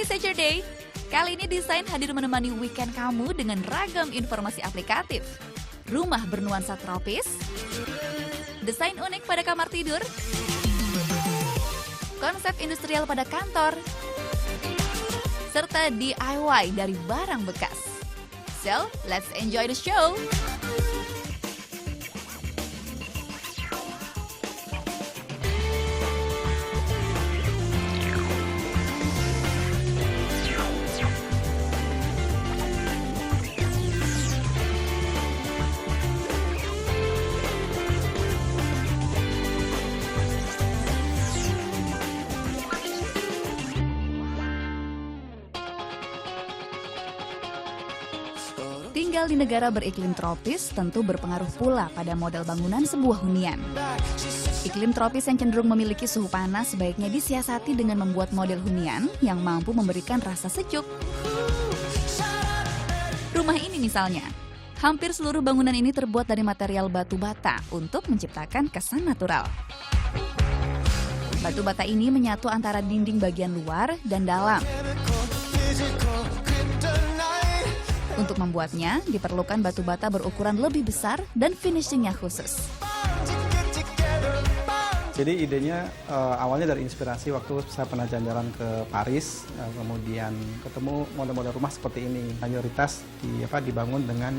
Happy Saturday! Kali ini Desain hadir menemani weekend kamu dengan ragam informasi aplikatif. Rumah bernuansa tropis, desain unik pada kamar tidur, konsep industrial pada kantor, serta DIY dari barang bekas. So, let's enjoy the show! Tinggal di negara beriklim tropis tentu berpengaruh pula pada model bangunan sebuah hunian. Iklim tropis yang cenderung memiliki suhu panas sebaiknya disiasati dengan membuat model hunian yang mampu memberikan rasa sejuk. Rumah ini misalnya, hampir seluruh bangunan ini terbuat dari material batu bata untuk menciptakan kesan natural. Batu bata ini menyatu antara dinding bagian luar dan dalam. Untuk membuatnya, diperlukan batu bata berukuran lebih besar dan finishingnya khusus. Jadi idenya awalnya dari inspirasi waktu saya pernah jalan-jalan ke Paris, kemudian ketemu model-model rumah seperti ini. Mayoritas dibangun dengan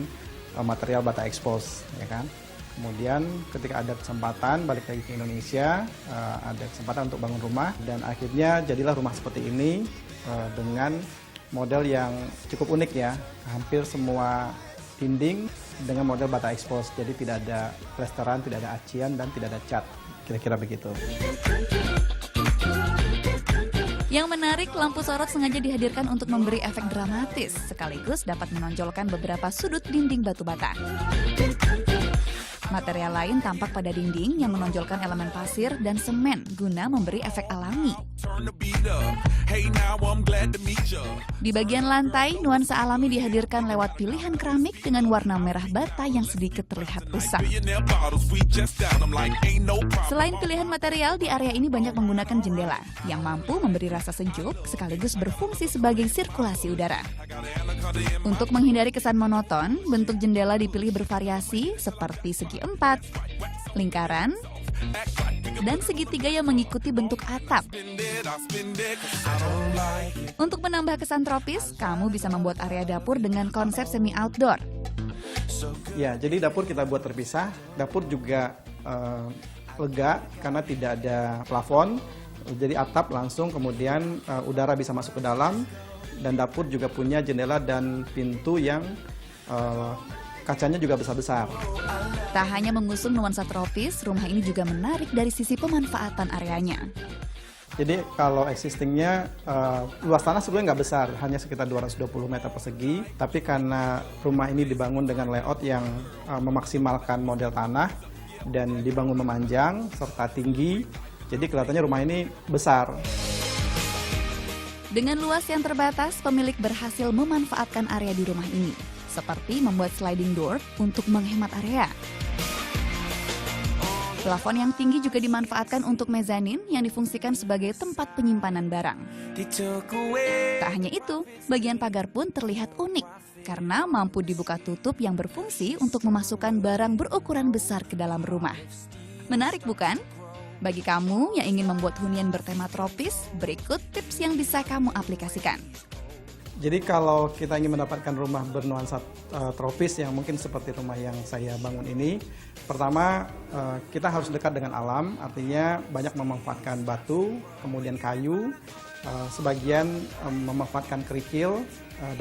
material bata expose, ya kan. Kemudian ketika ada kesempatan balik lagi ke Indonesia, ada kesempatan untuk bangun rumah dan akhirnya jadilah rumah seperti ini dengan model yang cukup unik ya, hampir semua dinding dengan model bata expose, jadi tidak ada plesteran, tidak ada acian, dan tidak ada cat, kira-kira begitu. Yang menarik, lampu sorot sengaja dihadirkan untuk memberi efek dramatis, sekaligus dapat menonjolkan beberapa sudut dinding batu bata. Material lain tampak pada dinding yang menonjolkan elemen pasir dan semen guna memberi efek alami. Di bagian lantai, nuansa alami dihadirkan lewat pilihan keramik dengan warna merah bata yang sedikit terlihat usang. Selain pilihan material, di area ini banyak menggunakan jendela yang mampu memberi rasa sejuk sekaligus berfungsi sebagai sirkulasi udara. Untuk menghindari kesan monoton, bentuk jendela dipilih bervariasi seperti segi empat, lingkaran, dan segitiga yang mengikuti bentuk atap. Untuk menambah kesan tropis, kamu bisa membuat area dapur dengan konsep semi-outdoor. Ya, jadi dapur kita buat terpisah. Dapur juga lega karena tidak ada plafon. Jadi atap langsung, kemudian udara bisa masuk ke dalam. Dan dapur juga punya jendela dan pintu yang kacanya juga besar-besar. Tak hanya mengusung nuansa tropis, rumah ini juga menarik dari sisi pemanfaatan areanya. Jadi kalau existingnya luas tanah sebenarnya nggak besar, hanya sekitar 220 meter persegi. Tapi karena rumah ini dibangun dengan layout yang memaksimalkan model tanah dan dibangun memanjang serta tinggi, jadi kelihatannya rumah ini besar. Dengan luas yang terbatas, pemilik berhasil memanfaatkan area di rumah ini, seperti membuat sliding door untuk menghemat area. Plafon yang tinggi juga dimanfaatkan untuk mezanin yang difungsikan sebagai tempat penyimpanan barang. Tak hanya itu, bagian pagar pun terlihat unik karena mampu dibuka tutup yang berfungsi untuk memasukkan barang berukuran besar ke dalam rumah. Menarik bukan? Bagi kamu yang ingin membuat hunian bertema tropis, berikut tips yang bisa kamu aplikasikan. Jadi kalau kita ingin mendapatkan rumah bernuansa tropis yang mungkin seperti rumah yang saya bangun ini, pertama kita harus dekat dengan alam, artinya banyak memanfaatkan batu, kemudian kayu, sebagian memanfaatkan kerikil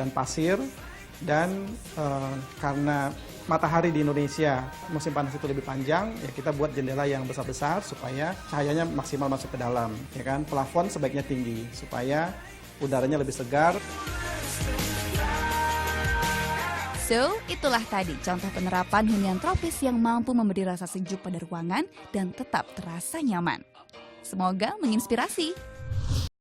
dan pasir, dan karena matahari di Indonesia musim panas itu lebih panjang, ya kita buat jendela yang besar-besar supaya cahayanya maksimal masuk ke dalam, ya kan. Plafon sebaiknya tinggi supaya udaranya lebih segar. So, itulah tadi contoh penerapan hunian tropis yang mampu memberi rasa sejuk pada ruangan dan tetap terasa nyaman. Semoga menginspirasi.